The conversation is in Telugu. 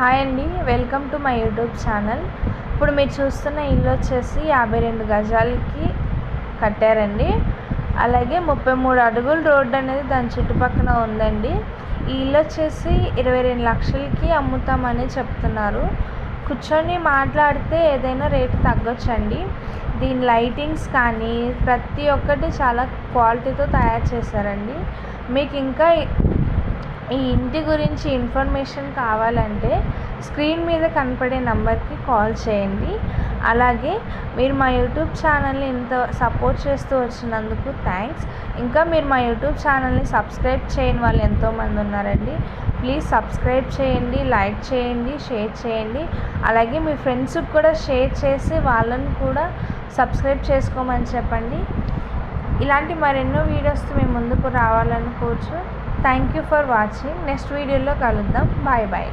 హాయ్ అండి, welcome to my YouTube channel. ఇప్పుడు మీరు చూస్తున్న ఇల్లు వచ్చేసి 52 గజాలకి కట్టారండి. అలాగే 33 అడుగుల రోడ్డు అనేది దాని చుట్టుపక్కల ఉందండి. ఈ ఇల్లు వచ్చేసి 22 లక్షలకి అమ్ముతామని చెప్తున్నారు. కూర్చొని మాట్లాడితే ఏదైనా రేటు తగ్గొచ్చండి. దీని లైటింగ్స్ కానీ ప్రతి ఒక్కటి చాలా క్వాలిటీతో తయారు చేశారండి. మీకు ఇంకా ఈ ఇంటి గురించి ఇన్ఫర్మేషన్ కావాలంటే స్క్రీన్ మీద కనపడే నెంబర్కి కాల్ చేయండి. అలాగే మీరు మా యూట్యూబ్ ఛానల్ని ఇంత సపోర్ట్ చేస్తూ వచ్చినందుకు థ్యాంక్స్. ఇంకా మీరు మా యూట్యూబ్ ఛానల్ని సబ్స్క్రైబ్ చేయని వాళ్ళు ఎంతోమంది ఉన్నారండి. ప్లీజ్ సబ్స్క్రైబ్ చేయండి, లైక్ చేయండి, షేర్ చేయండి. అలాగే మీ ఫ్రెండ్స్కి కూడా షేర్ చేసి వాళ్ళని కూడా సబ్స్క్రైబ్ చేసుకోమని చెప్పండి. ఇలాంటి మరెన్నో వీడియోస్తో మేము ముందుకు రావాలనుకోవచ్చు. Thank you for watching. Next వీడియోలో కలుద్దాం. Bye bye.